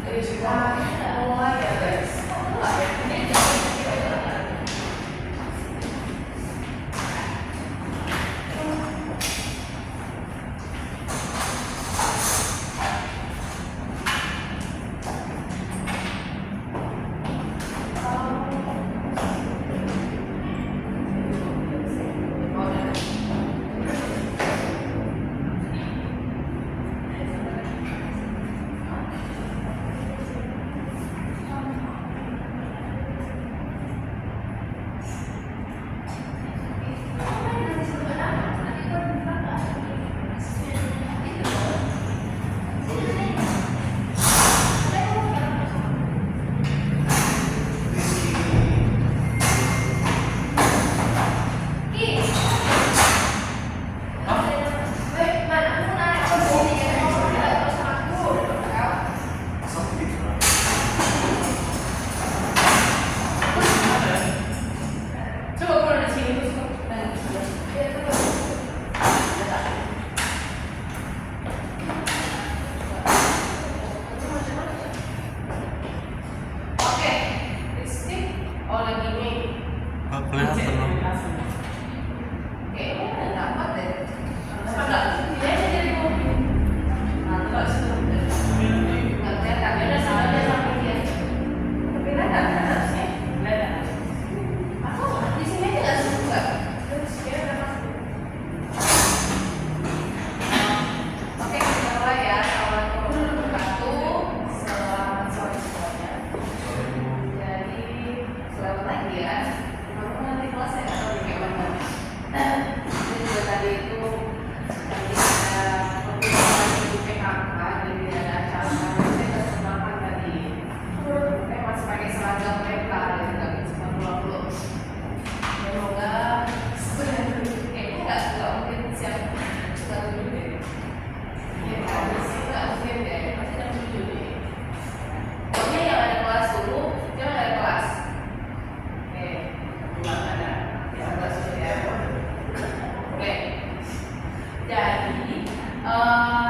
mulai ya guys.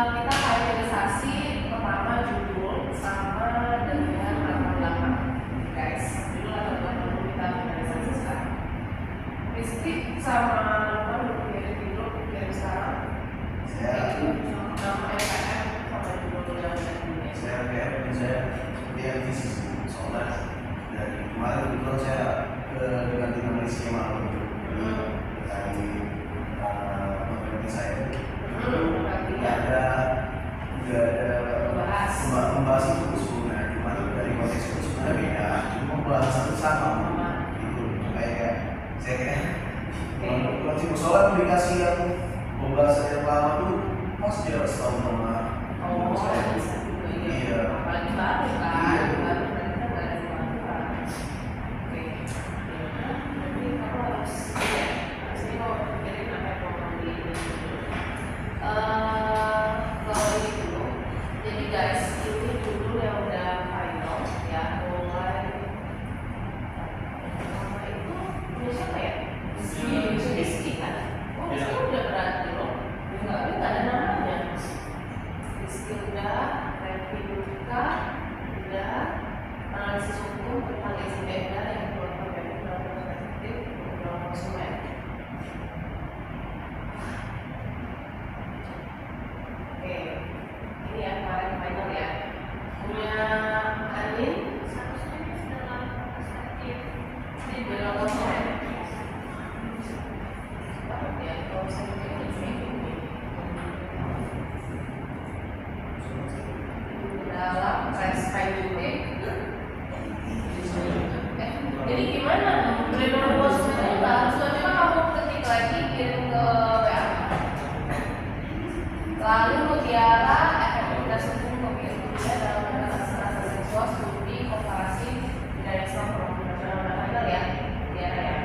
Kita kategorisasi pertama judul sama dengan latar belakang, guys. Judul latar belakang kita kategorisasi sekarang. Rizky sama apa kirim sekarang? Saya nama LKM sama judul yang ini. saya LKM dan saya dia visi soalnya dari kemarin kebetulan saya ganti nama di skema untuk dari materi saya. Nggak ada membahas itu sebenarnya, cuma dari konteks itu sebenarnya beda, cuma membahas satu sama gitu. Kayak saya kira kalau soal aplikasi yang pembahasan yang lama tuh pasti harus tahu nama saya. Iya. Apalagi baru kan, baru kan kita nggak ada kemampuan. Oke, jadi kamu harus ini mau pikirin apa yang mau kamu di kalau ini dulu. Jadi guys, ini judul yang udah final ya, mulai nama itu punya siapa ya? Rizky kan? Oh, Rizky udah berarti loh. Nggak ada namanya. Rizky udah, review juga, udah analisis hukum tentang izin edar yang dikeluarkan dari Undang-Undang Efektif Undang-Undang Konsumen. Oke, ini yang kemarin final ya. Punya Anin, di dalam konsumen. Ya, kalau saya dalam respect unique. Jadi gimana? Perlindungan konsumennya nggak harus cuma kamu ketik lagi kirim ke WA. Lalu mutiara efektivitas hukum kopi Indonesia dalam kekerasan seksual studi komparasi dan Islam perundang-undangan ya, mutiara ya.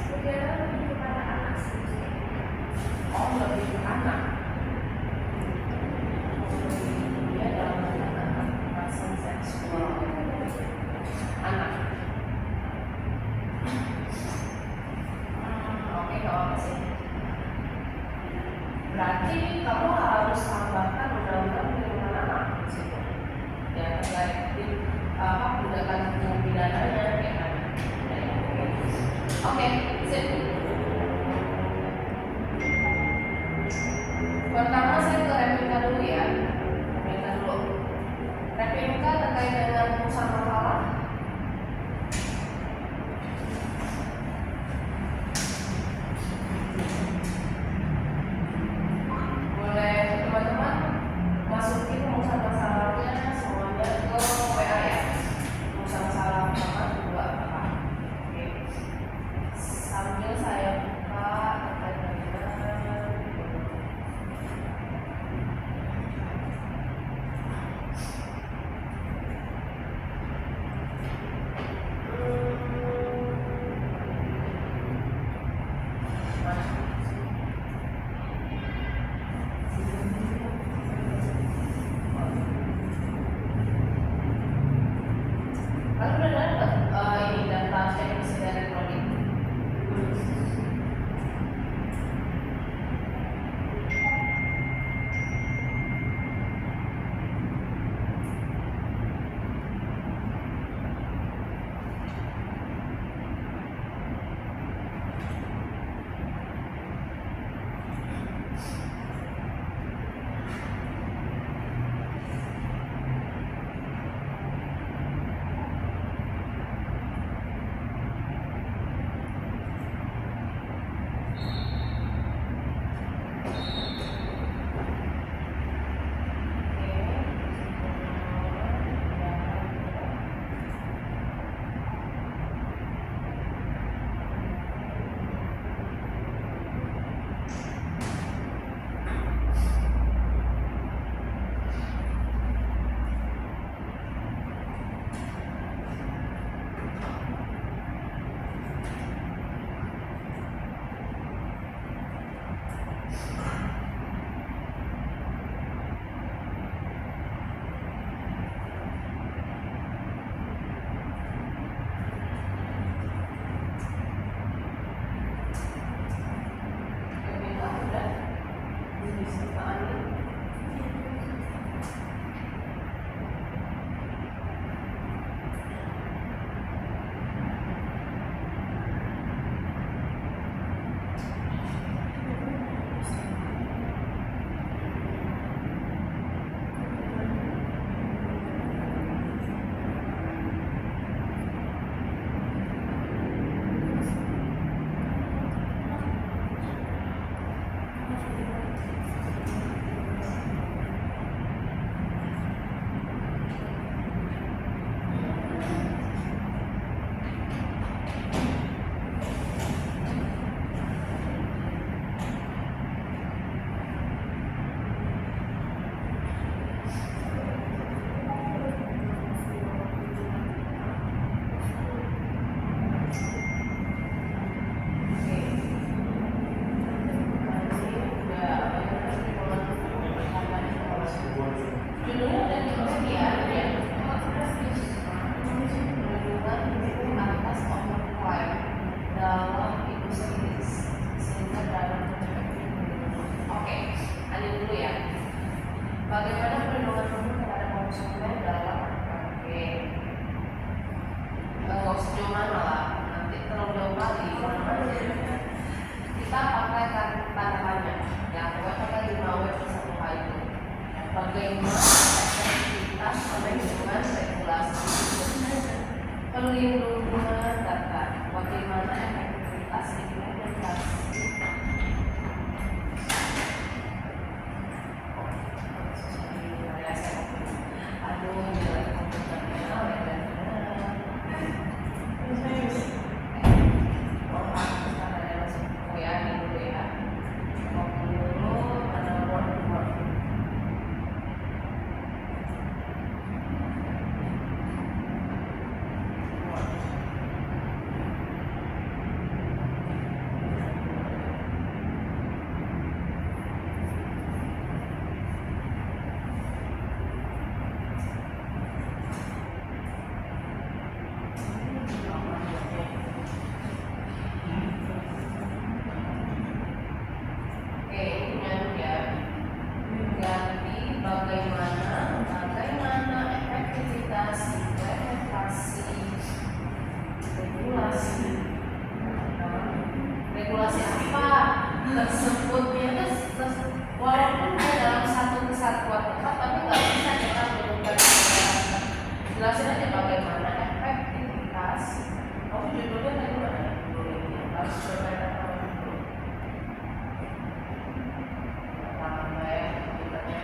Mutiara lebih kepada anak sih. Oh, lebih ke anak. Dia dalam kekerasan seksual anak. Oke, kalau terkait tindakan hukum pidananya ya kan. Oke, sip. Pertama saya ke replika dulu ya. Replika terkait dengan rumusan masalah. Boleh teman-teman masukin rumusan masalahnya semuanya ke WA ya. Rumusan masalah pertama, kedua, apa? Oke. Sambil saya buka terkait dengan kalian udah dapat ini data teknis dari Prodi? Bagaimana perlindungan hukum terhadap konsumen dalam nggak usah jauh-mana lah, nanti terlalu jauh kali. Kita pakai tanda tanya, ya pokoknya pakai 5 web satu hal itu. Bagaimana efektivitas perlindungan regulasi perlindungan data? Bagaimana efektivitas regulasi? jelasin aja bagaimana efektivitas. Kamu judulnya tadi mana? Harus berbeda dulu. Tambah ya, judulnya.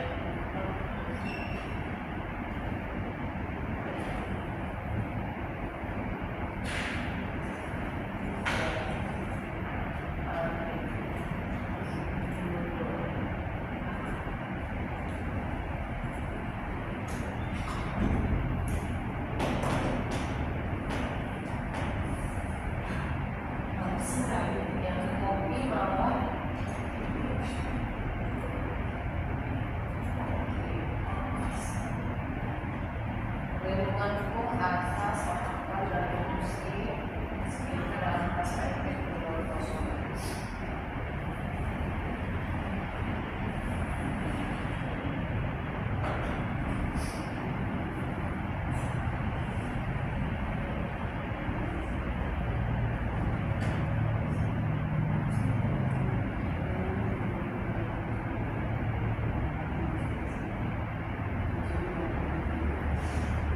Yang kopi malah lingkunganku atas masukan dari industri sekitar dalam perspektif global konsumen.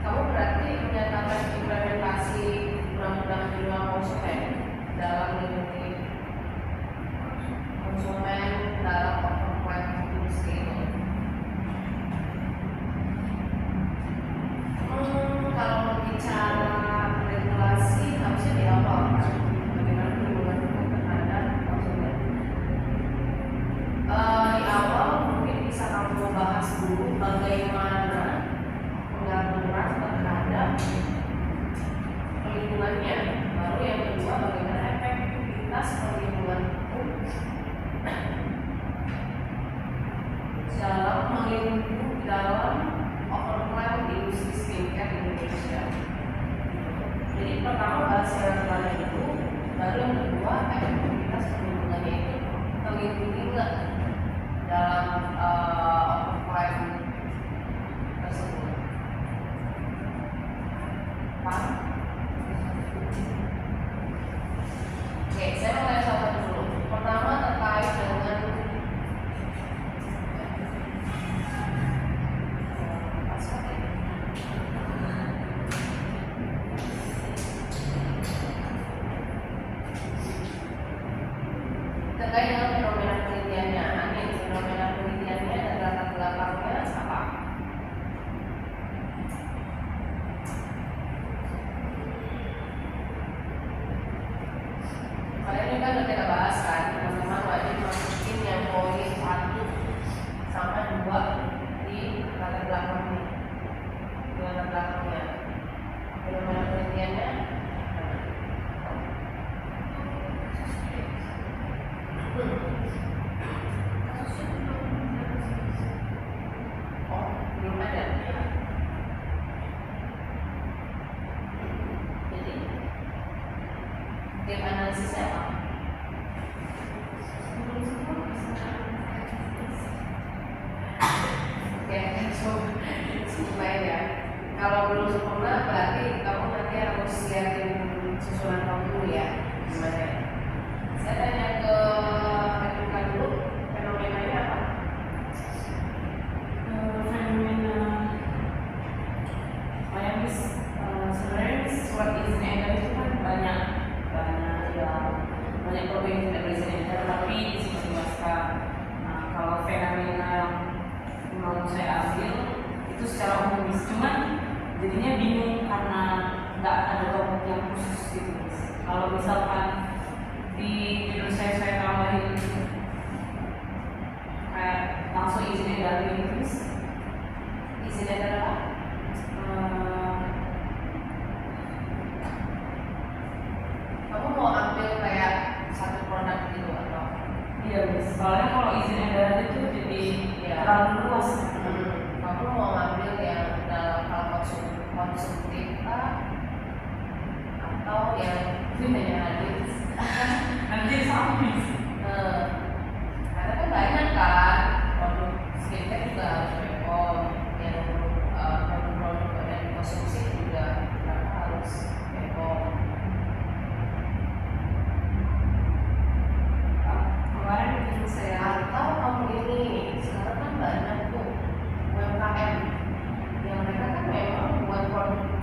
Kamu berarti menyatakan implementasi undang-undang perlindungan konsumen dalam melindungi konsumen dalam performa industri ini. Kalau berbicara regulasi harusnya di awal kan, bagaimana perlindungan hukum terhadap konsumen. Di awal mungkin bisa kamu bahas dulu bagaimana pengaturan terhadap perlindungannya. Lalu yang kedua bagaimana efektivitas perlindungan hukum dalam melindungi dalam overclaim industri skincare Indonesia. Jadi pertama bahas yang terbanyak itu, baru yang kedua efektivitas perlindungannya itu terlindungi nggak dalam overclaim tersebut. Paham? Oke, saya mulai satu dulu. Pertama terkait dengan terkait dengan fenomena penelitiannya. Ini fenomena penelitiannya dan latar belakangnya apa? Kalian ini kan udah kita bahas kan, teman-teman wajib masukin yang poin 1 sama 2 di latar belakangnya. Di latar belakangnya. Fenomena penelitiannya. Oh, belum ada. Jadi tim analisisnya apa? Oke, supaya ya. Kalau belum sempurna berarti kamu nanti harus lihatin susunan kamu dulu ya. Gimana ya? Saya tanya ke Replika dulu, fenomenanya apa? Fenomena yang sebenarnya surat izin edar itu kan banyak problem yang tidak berizin edar, tapi disimpan. Nah, kalau fenomena yang mau saya ambil itu secara umum, cuman jadinya bingung karena nggak ada topik yang khusus gitu. Kalau misalkan di judul saya tambahin kayak langsung izin edar gitu, Izin edar apa? Kamu mau ambil kayak satu produk gitu atau? Iya, soalnya kalau izin edar itu jadi Ya. terlalu luas. Kamu mau ambil yang dalam hal konsumtif atau yang hadis? Nanti sampai Karena kan banyak kan produk skincare juga harus BPOM, yang produk-produk yang dikonsumsi juga harus BPOM. kemarin itu saya Atau kamu ini sekarang kan banyak tuh UMKM yang mereka kan memang buat produk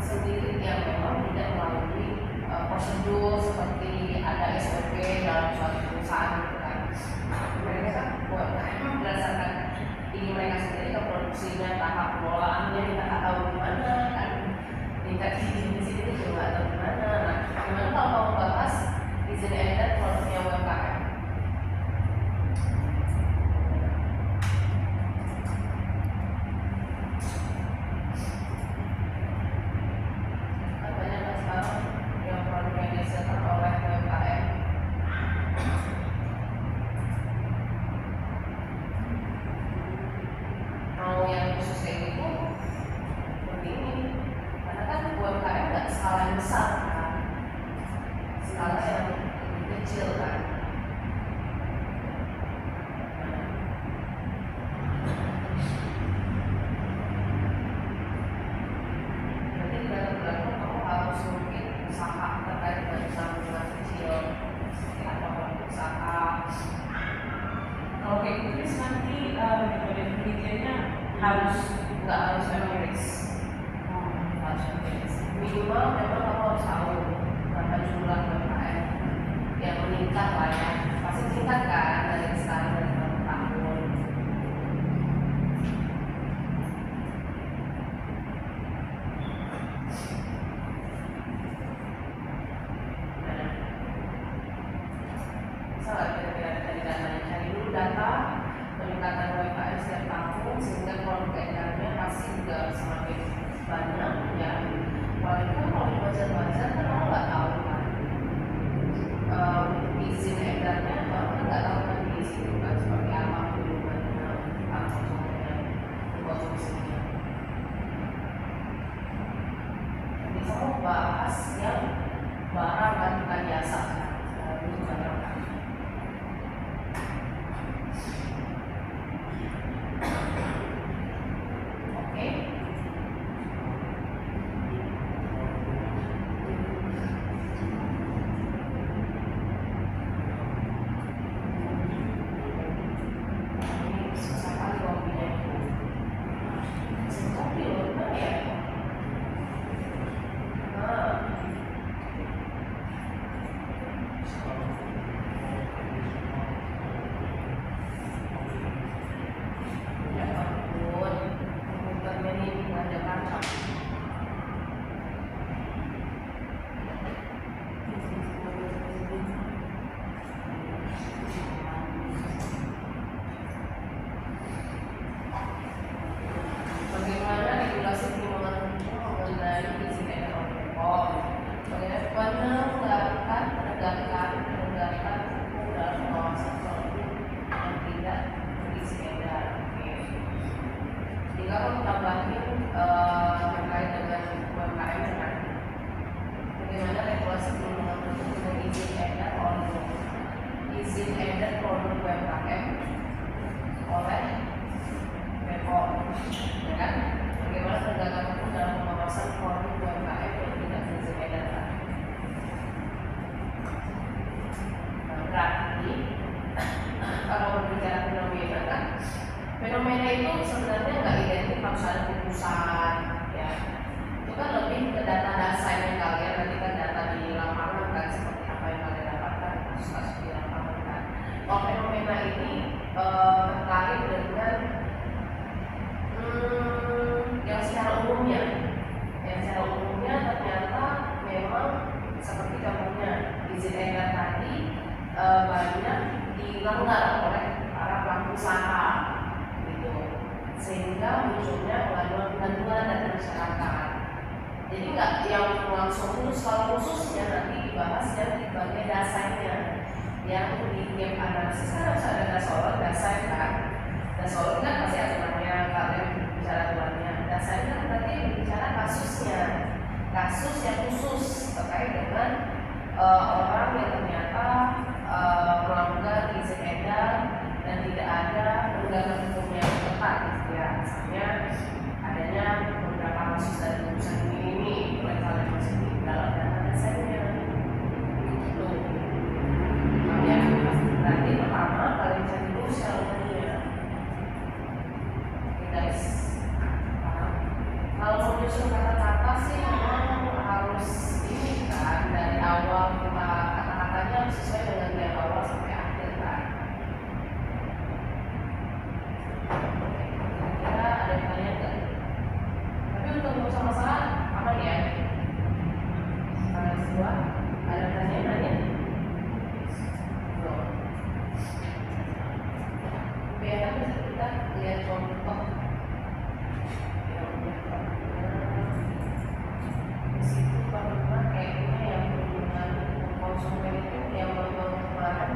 skala yang besar kan, skala yang lebih kecil kan. Berarti di dalam belakang kamu harus mungkin usaha terkait dengan usaha kecil, seperti apa pelaku usaha. Kalau kayak gitu nanti metode penelitiannya harus Nggak harus empiris, harus empiris. Minimal memang kamu harus tahu berapa jumlah UMKM yang meningkat lah ya. Pasti meningkat kan dari sekarang dari tahun ke tahun. Bisa nggak kira-kira dari datanya? Cari dulu data peningkatan UMKM setiap tahun sehingga produk edarnya pasti juga semakin banyak ya. Paling kan kalau di bazar-bazar kan orang nggak tahu kan izin edarnya, orang kan nggak tahu kan di situ kan seperti apa hubungannya apa contohnya konsumsinya. Nanti kamu bahas yang barang kan bukan jasa itu barang kan. Oke. Ini susah kali kopinya. Mesin kopi loh, gimana ya? Nah. Ya ampun, komputernya ini nggak ada kaca. Bagaimana regulasi perlindungan hukum mengenai izin edar BPOM? Bagaimana penegakan hukum dalam pengawasan produk yang tidak berizin edar? Oke. Jika kamu tambahin terkait dengan UMKM kan, bagaimana regulasi perlindungan hukum mengenai izin edar produk UMKM oleh BPOM, ya kan? Bagaimana penegakan hukum dalam pengawasan produk UMKM yang tidak berizin edar? Nah, berarti kalau berbicara fenomena kan, fenomena itu sebenarnya nggak identik harus ada putusan, ya. Itu kan lebih ke data dasarnya kalian, nanti kan data di lapangan kan seperti apa yang kalian dapatkan kasus-kasus di lapangan kan. Kalau fenomena ini terkait dengan yang secara umumnya ternyata memang seperti contohnya izin edar tadi banyak dilanggar oleh para pelaku usaha gitu, sehingga munculnya pengaduan dari masyarakat. Jadi nggak yang langsung khusus, kalau khususnya nanti dibahas dan di bagian dasarnya yang di game analisis kan harus ada dasar kan. Dasar kan pasti aturannya, kalian bicara aturannya. Dasarnya kan berarti bicara kasusnya, kasus yang khusus terkait dengan orang yang ternyata melanggar izin edar dan tidak ada penegakan hukum yang tepat, ya. Misalnya adanya beberapa kasus dari putusan ini, mulai kalian masuk di dalam data dasarnya. Itu kalian berarti pertama kalian cari dulu secara umumnya. Oke guys, paham? Kalau menyusun kata-kata sih memang harus ini kan dari awal kata-katanya harus sesuai dengan dari awal sampai akhir kan. Kira-kira ada yang tanya nggak? Tapi untuk masalah aman ya? Kalian semua ada yang nanya? Belum. Biar bisa kita lihat contoh. Di situ bagaimana kayaknya yang berhubungan konsumen itu yang baru kemarin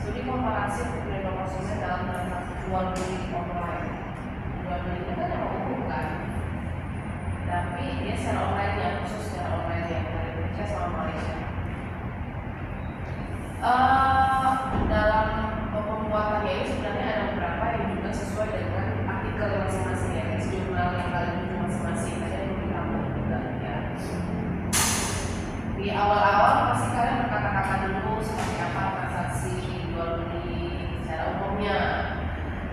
Studi komparasi perlindungan konsumen dalam transaksi jual beli online. Jual beli itu kan yang menguntungkan, tapi dia secara online ya, khusus secara online ya, dari Indonesia sama Malaysia. Dalam pembuatannya ini sebenarnya ada beberapa yang juga sesuai dengan artikel masing-masing ya, jurnal yang kalian butuh masing-masing. Ada yang lebih lama juga ya. Di awal-awal pasti kalian berkata-kata dulu seperti apa transaksi jual beli secara umumnya.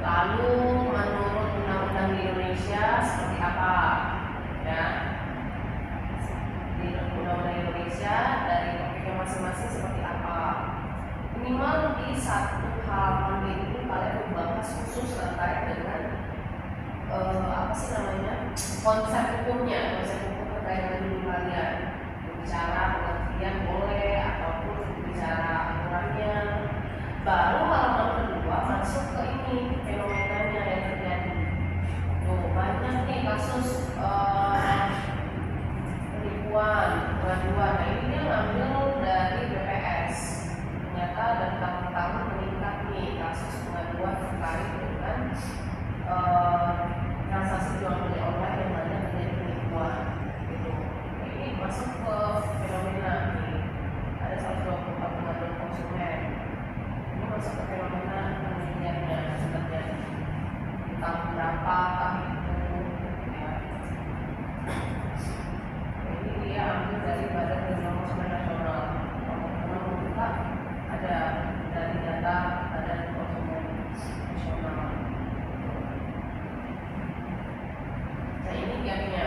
Lalu menurut undang-undang di Indonesia seperti apa ya? Di undang-undang Indonesia dari topiknya masing-masing seperti apa? Minimal di satu halaman itu kalian membahas khusus terkait dengan apa sih namanya, konsep hukumnya, konsep hukum terkait dengan diri kalian, berbicara pengertian boleh ataupun berbicara aturannya. Baru halaman kedua masuk ke ini fenomenanya yang terjadi. Tuh banyak nih kasus penipuan, pengaduan. Nah ini dia ngambil dari BPS. Ternyata dari tahun-tahun meningkat nih kasus pengaduan terkait dengan transaksi jual beli online yang banyak terjadi penipuan gitu. Ini masuk ke fenomena nih, ada 124 pengaduan konsumen. Ini masuk ke fenomena penelitiannya sebenarnya di tahun berapa itu ya. Ini dia ambil dari Badan Perlindungan Konsumen Nasional. Teman-teman membuka ada dari data Badan Konsumen Nasional. Nah ini gapnya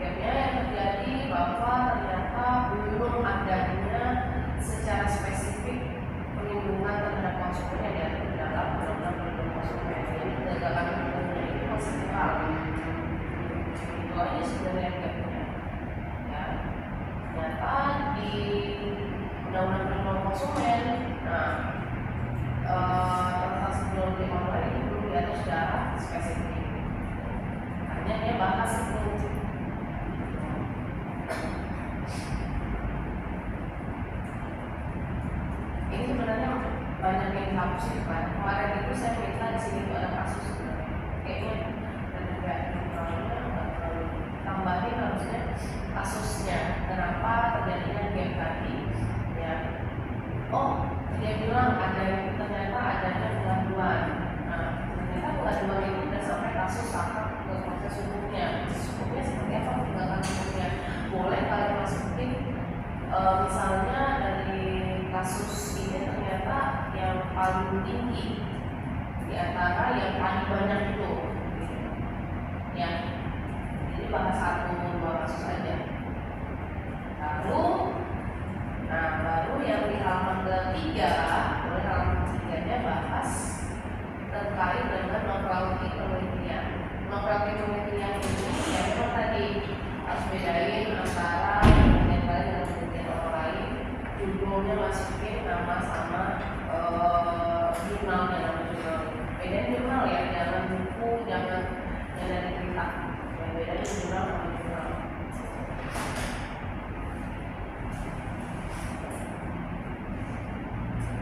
yang terjadi bahwa ternyata belum adanya secara spesifik perlindungan terhadap konsumen yang diatur di dalam undang-undang perlindungan konsumen. Jadi penegakan hukumnya ini masih kurang. Itu aja sebenarnya gapnya. Ya, ternyata di undang-undang perlindungan konsumen, nah transaksi jual beli online itu belum diatur secara spesifik. Hanya dia bahas itu. Ini sebenarnya banyak yang dihapus kan. Kemarin itu saya minta di sini ada kasus sebenarnya. Kayaknya dan juga jurnalnya nggak terlalu tambahin harusnya kasusnya. Kenapa terjadinya gap tadi? Ya. Oh, dia bilang ternyata adanya pengaduan. Nah, ternyata pengaduan ini sudah sampai kasus sampai ke proses hukumnya. Proses hukumnya seperti apa? Penegakan hukumnya. Boleh kalian masukin misalnya dari kasus ini ternyata yang paling tinggi di antara yang paling banyak itu ya, jadi bahas 1-2 kasus saja. Baru yang di halaman ketiga, halaman ketiganya bahas terkait dengan non-quality penelitian. Non-quality penelitian ini ya memang tadi harus bedain antara penelitian kalian dengan penelitian orang lain. Judulnya masukin nama sama jurnalnya, nama jurnal. Bedain jurnal ya, jangan buku, jangan dari berita. Yang bedain jurnal sama jurnal.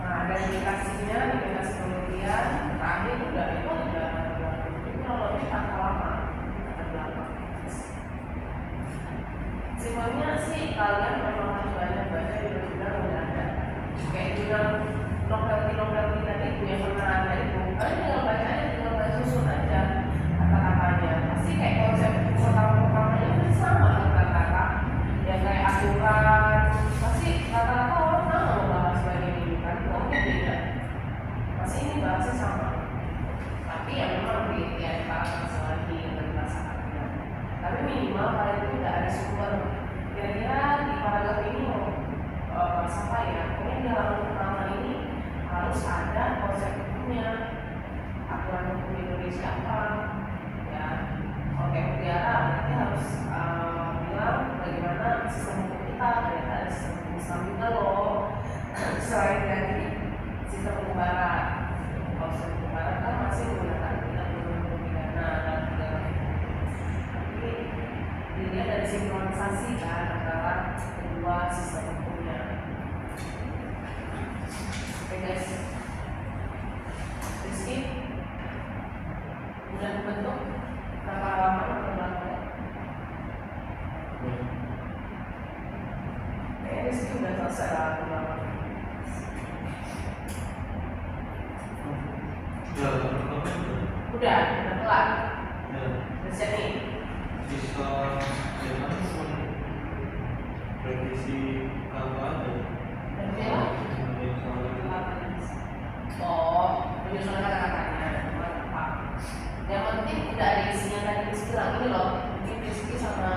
Nah, ada indikasinya, indikasi penelitian terakhir udah itu kalau kita lama ada semuanya sih kalian memang harus banyak baca di jurnal udah ada kayak jurnal novel tadi itu yang pernah ada itu kalian tinggal baca aja, tinggal baca susun aja kata-katanya pasti kayak konsep pertama-pertamanya itu sama kata-kata ya kayak aturan pasti kata-kata orang sama membahas bagian ini kan pokoknya beda pasti ini bahasnya sama tapi ya memang di antara lagi yang dirasakan tapi minimal kalian itu tidak ada sumber kira-kira di paragraf ini mau bahas apa ya pokoknya di halaman pertama ini harus ada konsep hukumnya aturan hukum Indonesia apa ya oke mutiara nanti harus bilang bagaimana sistem hukum kita ternyata ada sistem hukum Islam juga loh selain dari sistem hukum barat kalau sistem hukum barat kan masih menggunakan tidak hukum pidana dan segala tapi dilihat dari sinkronisasi kan antara kedua sistem hukumnya. Oke guys, udah kelar. Ya. Selesai nih. Sisa yang mana cuma revisi apa aja? Dan dia Yang soal oh, menyusun kata-katanya, apa? Yang penting udah ada isinya tadi Rizky bilang ini loh, mungkin Rizky sama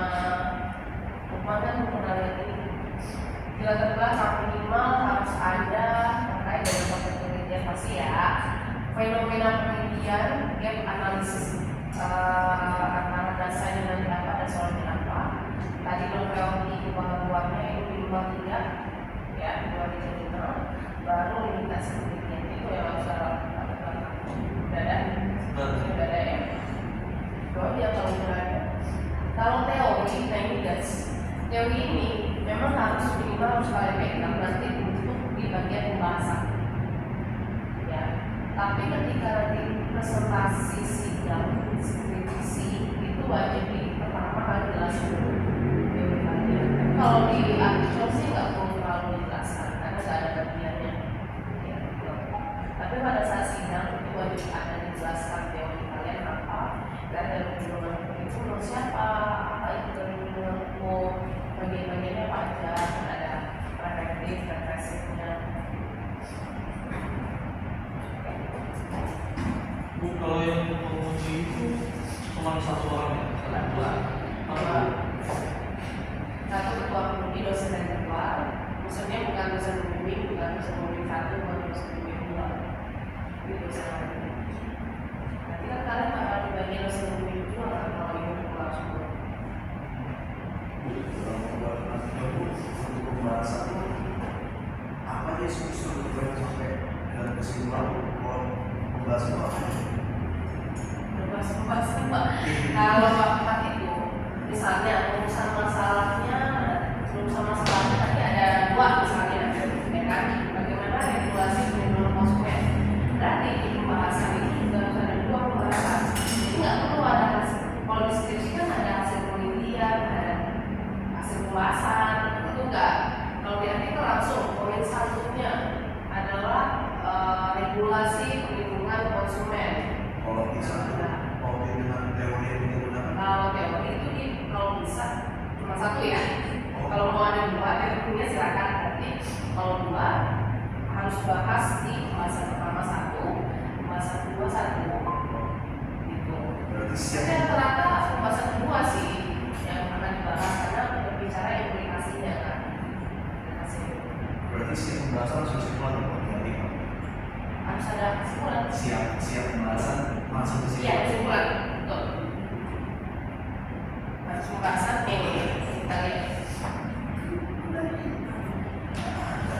Lukman kan pernah lihat ini. Bila terbelah minimal harus ada terkait dengan topik penelitian pasti ya. Fenomena penelitian, gap analisis antara dasarnya nanti apa dan soalnya apa. Tadi teori pengetahuannya itu di bawah 3 ya, di bawah 3 juta. Baru limitasi penelitian itu yang harus lakukan. Udah ada? Sudah ada ya. Kalau dia kalau udah ada. Kalau teori, nah ini guys, teori ini memang harus minimal harus kalian pegang nanti untuk di bagian pembahasan. Ya. Tapi ketika nanti presentasi sidang skripsi itu wajib di pertama kali jelasin dulu teorinya. Kalau di artikel sih nggak perlu terlalu dijelaskan karena nggak ada bagiannya. Ya, gitu. Tapi pada saat sidang itu wajib ada dijelaskan teori kalian apa, dan dari perlindungan itu menurut siapa, apa itu dari perlindungan hukum, bagian-bagiannya apa aja, ada reflektif, represifnya. Bu, kalau yang menguji itu cuma satu orang ya? Dua. Satu ketua pembimbing, dosen dan ketua. Maksudnya bukan dosen pembimbing, bukan dosen pembimbing satu, bukan dosen pembimbing dua. Itu dosen lain. Nanti kan kalian bakal di bagian dosen pembimbing juga kan kalau ini keluar semua. Untuk pembahasan apa dia struktur sampai dalam kesimpulan pembahasan apa? Bebas Pak. Kalau Pak itu misalnya urusan masalahnya tadi ada dua misalnya, ya kan? Bagaimana regulasi perlindungan konsumen? Berarti di pembahasan ini juga harus ada dua pembahasan. Jadi nggak perlu ada hasil. Kalau deskripsi kan ada hasil penelitian, ada hasil pembahasan. Itu enggak. Kalau di artikel langsung poin satunya adalah regulasi perlindungan konsumen. Kalau bisa dengan teori yang digunakan. Kalau teori itu kalau bisa cuma satu ya. Kalau mau ada dua, teorinya silakan. Tapi kalau dua harus bahas di pembahasan pertama satu, pembahasan kedua satu. Gitu. Berarti Tapi siap. rata-rata pembahasan kedua sih yang akan dibahas karena berbicara implikasinya kan. Berarti siap pembahasan harus kesimpulan berarti Harus ada kesimpulan. siap pembahasan langsung Iya, kesimpulan. kesimpulan. Betul. Harus pembahasan ini kita lihat.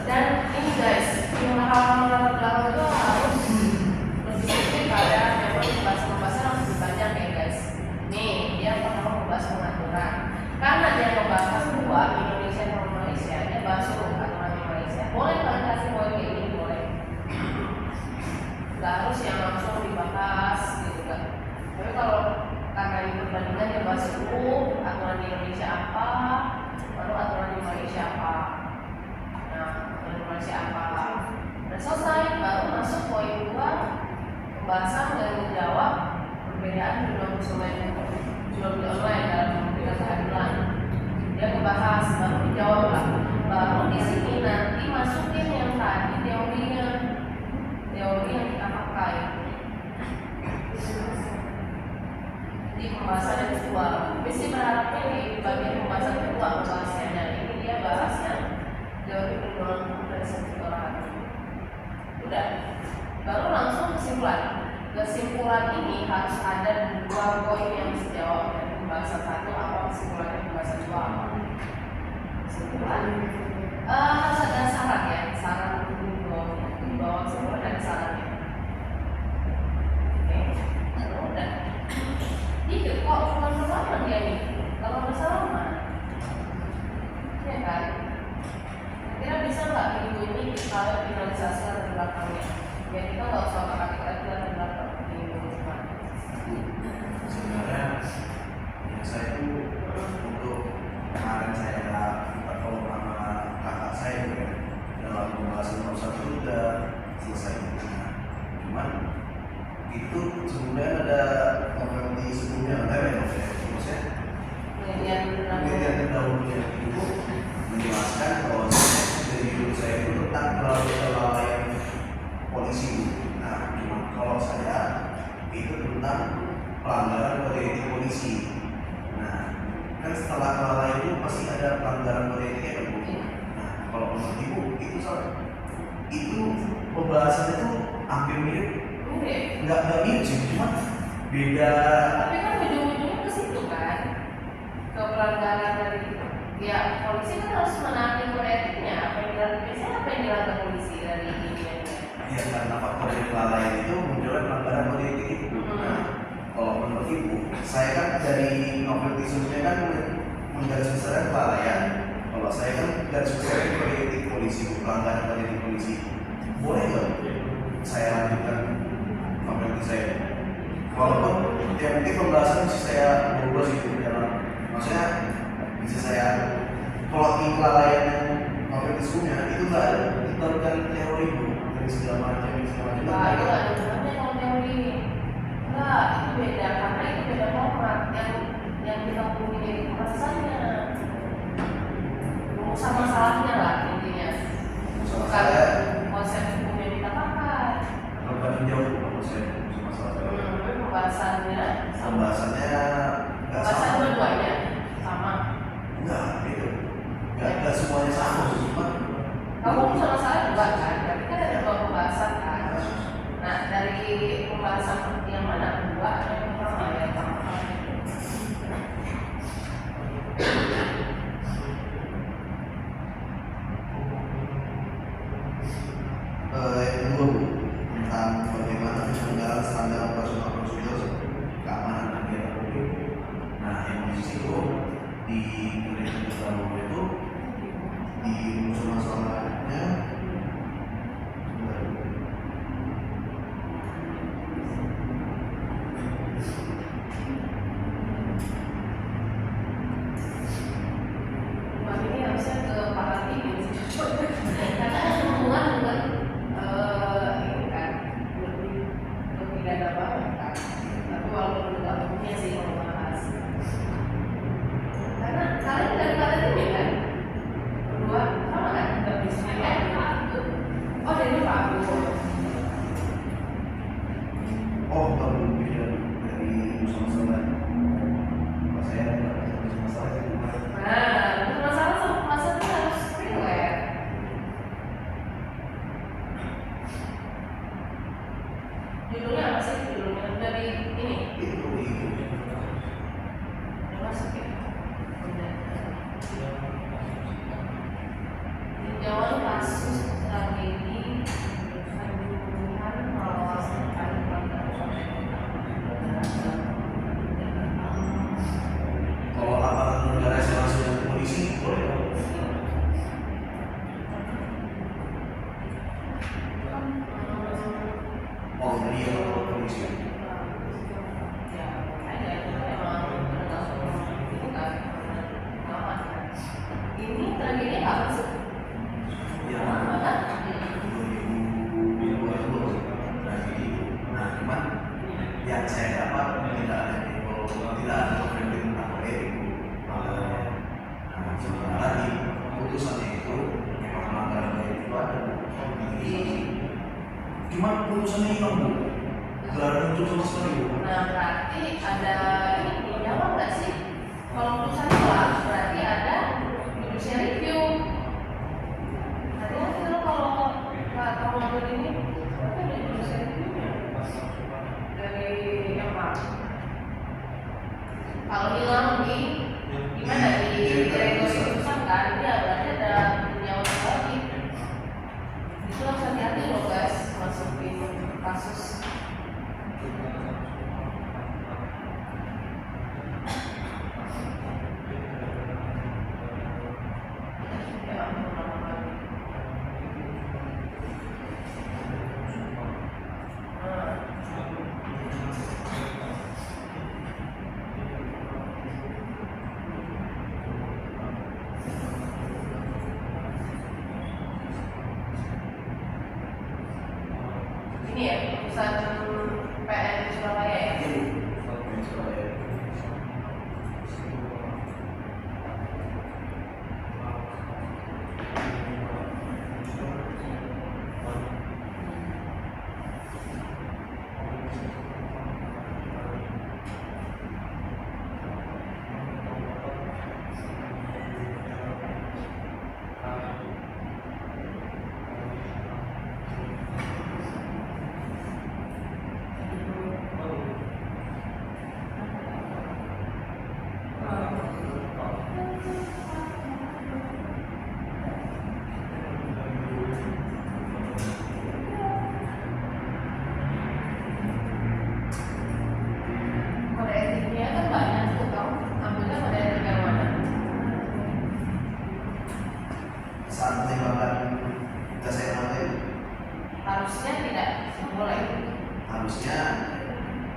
Dan ini guys, hal-hal belakang itu harus lebih sedikit pada memang pembahasan harus lebih banyak ya guys. Nih, dia pertama membahas pengaturan. Karena dia membahas dua Indonesia sama Malaysia, dia bahas dulu aturan di Malaysia. Boleh kalian kasih poin kayak ini boleh. Gak harus yang langsung dibahas gitu kan. Tapi kalau karena ini perbandingan dia bahas dulu aturan di Indonesia apa, lalu aturan di Malaysia apa. Nah, aturan di Malaysia apa. Dan selesai, baru masuk poin 2 pembahasan dan menjawab perbedaan jumlah konsumen jual beli online dalam memberikan keadilan. Dia membahas, baru dijawab lah. Baru di sini nanti masukin yang tadi teorinya, teori yang kita pakai di pembahasan yang kedua. Mesti berharapnya di bagian pembahasan kedua pembahasannya ini dia bahasnya teori perlindungan hukum dari sektoral. Udah, baru langsung kesimpulan. Kesimpulan ini harus ada dua poin yang bisa jawab dari pembahasan satu apa kesimpulannya pembahasan dua apa. Kesimpulan harus ada syarat ya, syarat di bawah kesimpulan ada syaratnya. Oke, lalu udah. Itu kok teman-teman dia nih, kalau masalah mah, ya kan? Kira bisa nggak minggu ini kita finalisasi atau di belakangnya? Ya kita nggak usah pakai lagi di belakang di minggu depan. Sebenarnya ya, saya itu untuk kemarin saya minta tolong sama kakak saya juga dalam pembahasan nomor 1 udah selesai. itu sebenarnya ada novel di sebelumnya, maksudnya penelitian terdahulunya itu menjelaskan bahwa dari dulu saya itu tentang kelalaian polisi. Nah, cuma kalau saya itu tentang pelanggaran kode etik polisi. Nah, kan setelah kelalaian itu pasti ada pelanggaran kode etiknya kan, Bu? Nah, kalau menurut Ibu itu salah. Itu pembahasannya itu hampir mirip. Nggak mirip sih, cuma beda. Tapi kan ujung-ujungnya ke situ kan, ke pelanggaran dari ya polisi kan harus menaati kode etiknya. Apa yang dilanggar polisi dari ini? Ya karena faktor dari kelalaian itu munculnya pelanggaran kode etik itu. Nah, kalau menurut Ibu, saya kan dari novel tisusnya kan menggaris besarkan kelalaian. Kalau saya kan garis besarkan kode etik polisi, pelanggaran kode etik polisi. Boleh nggak saya lanjutkan novel saya? Walaupun ya mungkin pembahasan bisa saya berubah sih dalam, maksudnya bisa saya kalau di kelalaian yang novel tisusnya itu nggak ada diterapkan teori Bu dari segala macam. Wah, itu ada hubungannya sama teori. Enggak, itu beda karena itu beda format yang kita punya itu rasanya rumuskan masalahnya lah intinya. Bukan konsep hukum yang kita pakai. Lebih jauh kalau saya masalah saya. Pembahasannya nggak pembahasan sama. dua-duanya sama. Enggak, itu nggak semuanya sama. Cuma Kamu sama saya dua kan, berarti kan ada dua pembahasan kan. Nah, dari pembahasan yang mana dua ada yang pertama yang sama. Yang kedua Bu, tentang bagaimana penyelenggaraan standar operasional prosedur keamanan dan kegiatan publik. Nah, yang di situ di penelitian terdahulu itu di unsur masalahnya Ini harusnya ke Pak Latif karena ada hubungan dengan ini kan lebih pidana banget kan. Tapi walaupun tidak umumnya sih kalau bahas. Karena kalian dari Pak Latif kan berdua sama kan? Nggak bisa oh dari Pak Abu. oh baru dari unsur masalah. Kalau saya unsur masalah itu Nah, masalah sama masalahnya harus relate. Judulnya apa sih? Judulnya dari ini. itu. Udah masuk ya? Udah. Tinjauan kasus tragedi pembunuhan melawan Kalau aparat negara langsung dengan polisi boleh dong. Oh jadi ya kalau polisi. Ini tragedi apa sih? Ya Mana? 2020 tragedi itu. Nah cuman yang saya dapat tidak ada tidak ada konflik tentang kode etik. Nah sementara di putusannya itu memang pelanggaran kode etik itu ada. Cuma putusannya hilang Bu, nggak ada muncul sama sekali Bu. Nah berarti ada ini jawab nggak sih? Kalau menurut saya lah, berarti ada judicial review. Hati-hati lo kalau nggak tahu mobil ini, berarti ada judicial review-nya dari yang mana? Kalau hilang di gimana di regulasi putusan kan, ya berarti ada penjawab lagi. Itu harus hati-hati loh guys, masukin kasus.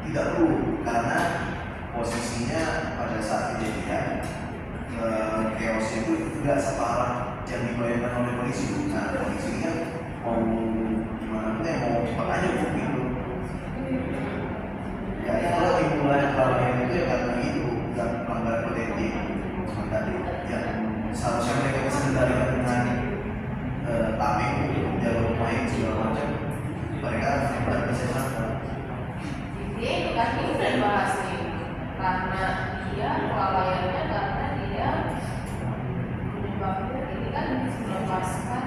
tidak perlu karena posisinya pada saat kejadian chaos itu tidak separah yang dibayangkan oleh polisi. Nah, polisi kan mau gimana ya, mau cepat aja gitu. Ya itulah timbulan kelalaian itu ya karena itu dan pelanggaran kode etik cuma tadi yang seharusnya mereka bisa kendalikan dengan tameng, jalur main segala macam. Mereka tidak bisa melakukan. Dia itu kan ini udah dibahas nih karena dia kelalaiannya karena dia penyebabnya ini kan melepaskan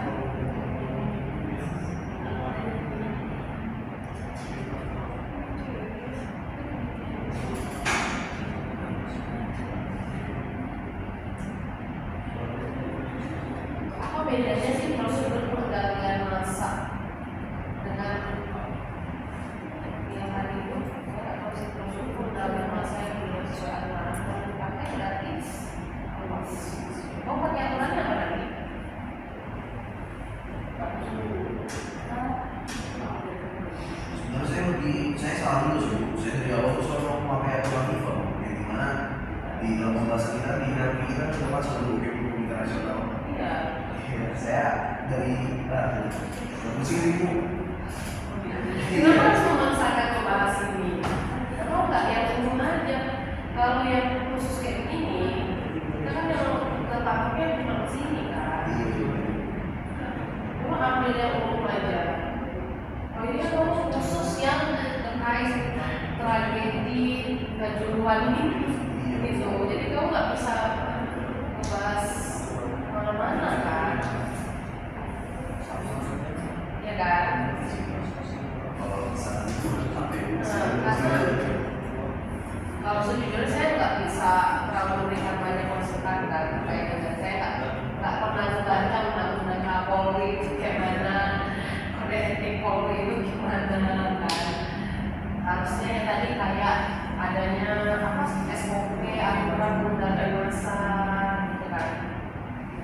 apa bedanya sih prosedur pengendalian massa dengan yang hari itu atau si prosedur pengendalian massa yang belum sesuai aturan yang dipakai berarti oh pakai aturannya apa lagi? Sebenarnya saya salah dulu sih. Saya dari awal tuh selalu memakai aturan IFA yang dimana di dalam pembahasan kita di dalam kita sudah masuk dulu ke hukum internasional. Iya. Saya dari musik itu. Kenapa harus memaksakan membahas ini? Kenapa nggak yang umum aja? Kalau yang khusus kayak begini, kita kan yang tertangkapnya cuma di sini kan. Cuma ambil yang umum aja. Kalau ini kan khusus yang terkait tragedi Kanjuruhan ini, gitu. Jadi kamu nggak bisa membahas mana-mana kan? Ya kan? Kalau sejujurnya saya nggak bisa terlalu memberikan banyak masukan kan terkait dengan saya nggak pernah membaca undang-undang Kapolri kayak mana, kode etik Polri itu gimana kan. Harusnya yang tadi kayak adanya apa sih SOP aturan pengendalian massa gitu kan.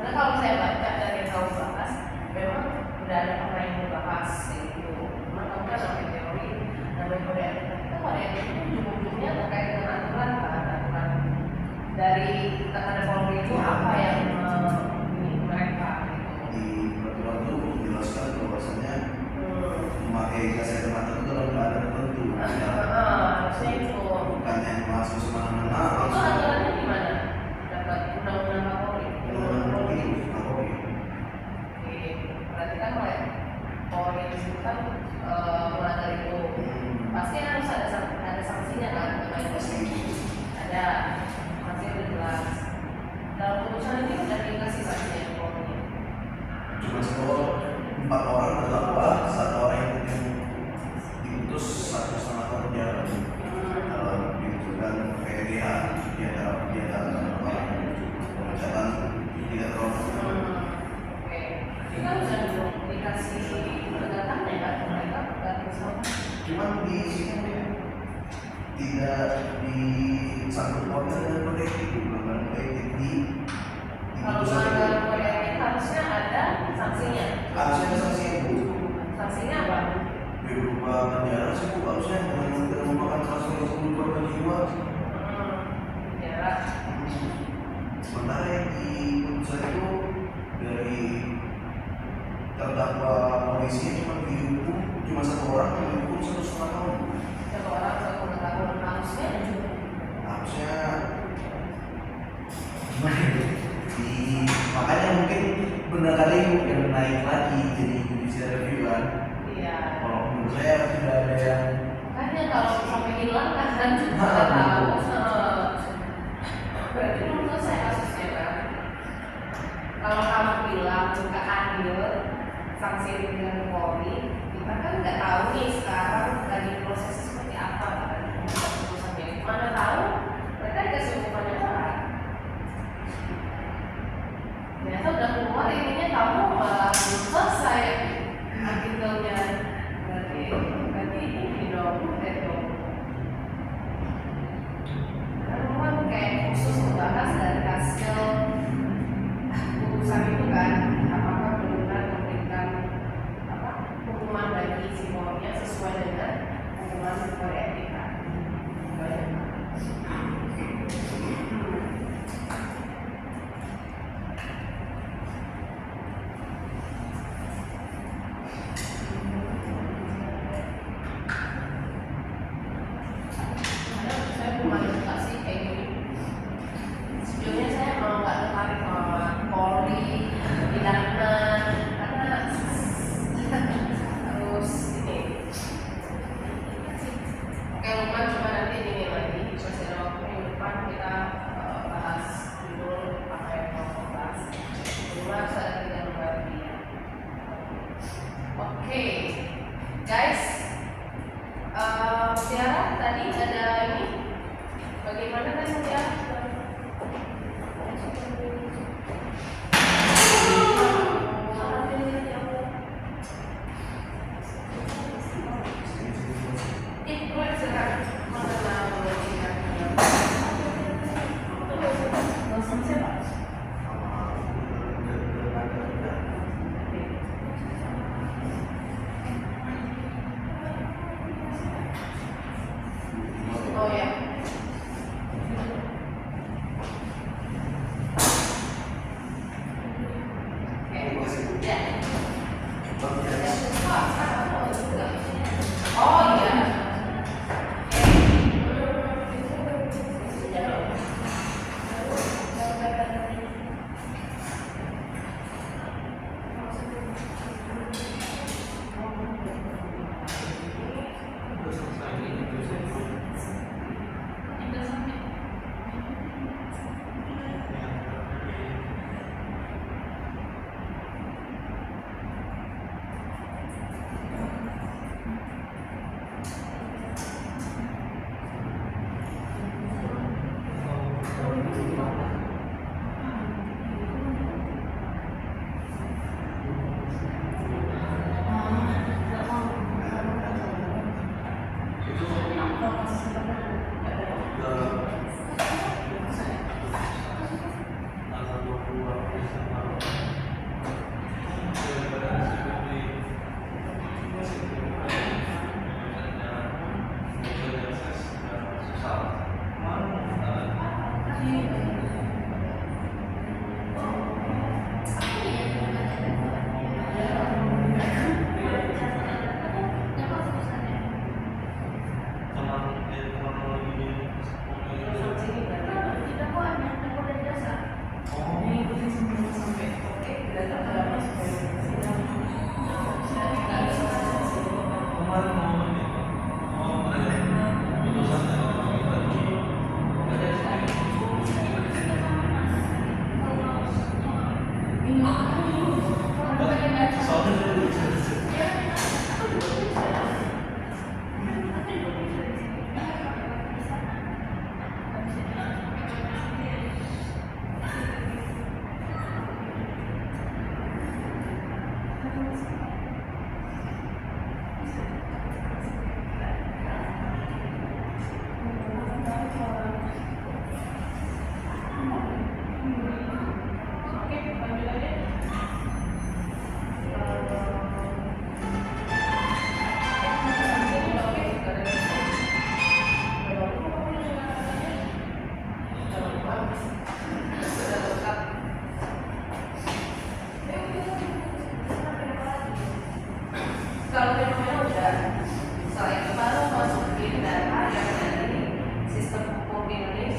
Karena kalau saya baca dari yang kamu bahas memang udah ada orang yang membahas itu. Cuma kamu kan sampai teori namanya kode etik itu kode etik itu ujung-ujungnya terkait dengan aturan kan, aturan dari tekanan Polri itu apa yang mereka gitu. Di peraturan itu menjelaskan bahwasanya memakai gas air mata itu dalam keadaan tertentu. Harusnya itu. Bukan yang masuk semena-mena. Itu aturannya di mana? Dapat undang-undang Kapolri. Kapolri. Oke, berarti kan oleh Polri itu kan melanggar itu pasti harus ada sanksinya kan? Ada sanksi udah jelas. Dalam putusan ini udah dikasih sanksinya Polri. Cuma 4 orang terdakwa, 1 orang yang diputus 1,5 tahun penjara. Gitu dan PDH di antara orang pemecatan tidak terlalu. Oke, kita bisa dikasih penegakannya kan mereka penegakan semua. Cuman di sini tidak disangkut pautkan dengan kode etik, pelanggaran kode etik di Kalau putusan itu. melanggar kode etik harusnya ada sanksinya. Harusnya ada sanksinya Bu. Sanksinya apa? Berupa penjara sih Bu, harusnya dengan tidak memakan salah satu 10 korban jiwa. Penjara. Sementara yang di putusan itu dari terdakwa polisinya cuma dihukum cuma 1 orang yang dihukum 1,5 tahun. Satu orang 1 tahun harusnya Harusnya gimana ya? Makanya mungkin benar kali yang naik lagi jadi judicial review kan. iya. Kalau menurut saya sudah ada yang Makanya kalau sampai hilang kan nggak tahu. Berarti belum selesai kasusnya kan? Kalau kamu bilang nggak adil sanksi dengan Polri, kita kan nggak tahu nih sekarang lagi proses seperti apa kan? Putusannya mana tahu? Mereka dikasih hukumannya orang. Ternyata udah keluar ininya kamu malah belum selesai artikelnya. Berarti ini dong, dong. Oke, lupa coba nanti ini lagi masih ada waktu minggu depan kita bahas judul apa yang mau bahas. Lupa saya tidak berbagi ya. Oke, guys, Tiara tadi ada ini bagaimana tadi Tiara? Oh ya. Oke. Ya. Oh iya. Kalau fenomena udah, selain itu baru masukin data yang dari sistem hukum Indonesia.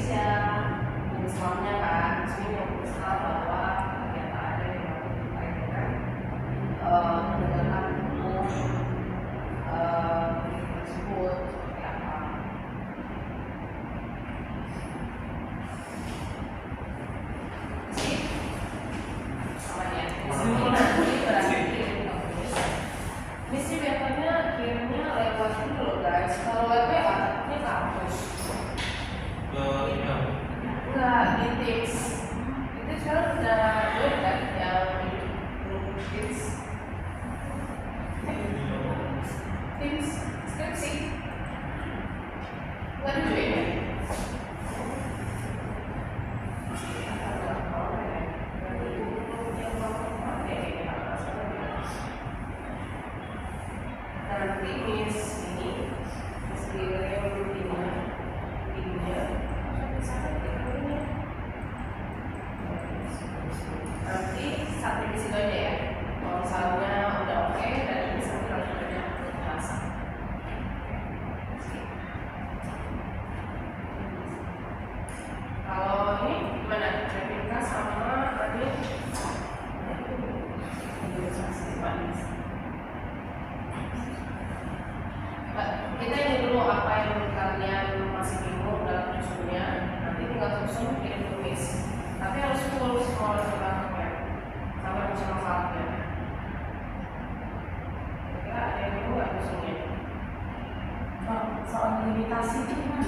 limitasi itu gimana?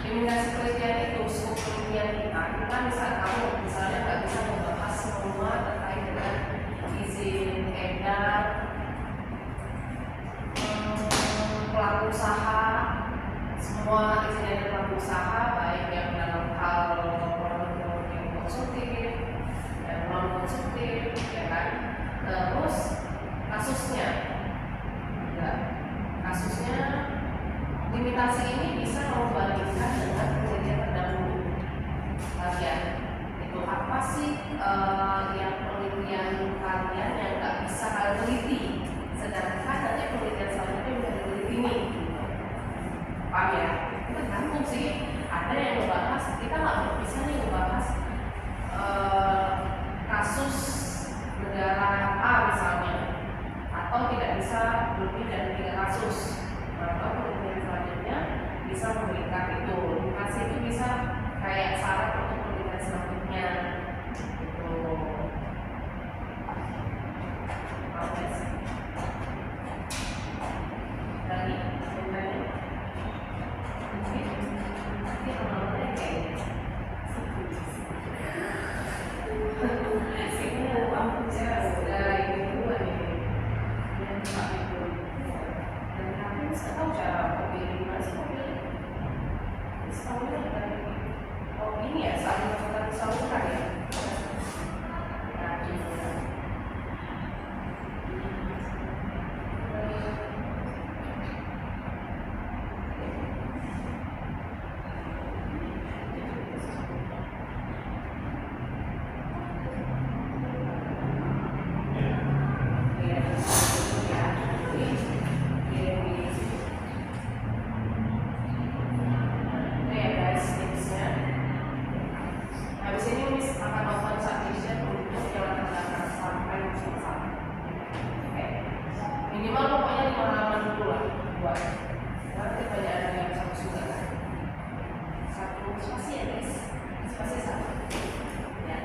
Limitasi penelitian itu skop penelitian kita bisa kamu misalnya nggak bisa membahas semua terkait dengan izin edar, pelaku usaha, semua izin edar pelaku usaha baik yang dalam hal yang konsumtif, yang non konsumtif, ya kan. Terus kasusnya, enggak, kasusnya limitasi ini bisa membandingkan dengan penelitian terdahulu. Kalian itu apa sih yang penelitian kalian yang nggak bisa kalian teliti, sedangkan nanti penelitian selanjutnya bisa diteliti ini. Paham ya? Itu tergantung sih. Ada yang membahas, kita nggak bisa nih membahas kasus negara A misalnya, atau tidak bisa lebih dari 3 kasus. Atau penelitian selanjutnya bisa memberikan itu. Limitasi itu bisa kayak syarat untuk penelitian selanjutnya. Gitu. Oke. Lagi, sebenarnya. Nanti teman-teman kayak sini aku sudah ini dua nih. Dan Pak itu. Dan kami bisa tahu cara mobil mas mobil. Misalnya dari ini ya saluran saluran ya. Nah, gitu. Minimal pokoknya 5 halaman dulu lah buat nanti banyak ada yang satu sudah kan satu spasi ya guys, spasi satu ya.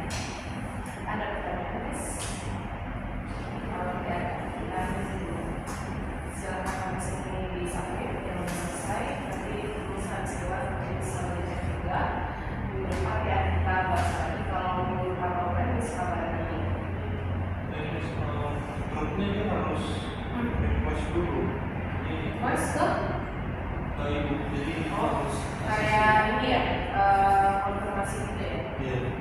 Ada pertanyaan guys? Kalau tidak kita silakan sini di submit yang selesai, nanti tulisan sebuah bisa melihat juga minggu depan ya kita bahas lagi. Kalau minggu depan online bisa balik lagi. Grupnya dia harus request dulu. Mas ke? Ibu, jadi harus Kayak ini ya, konfirmasi gitu ya. Iya.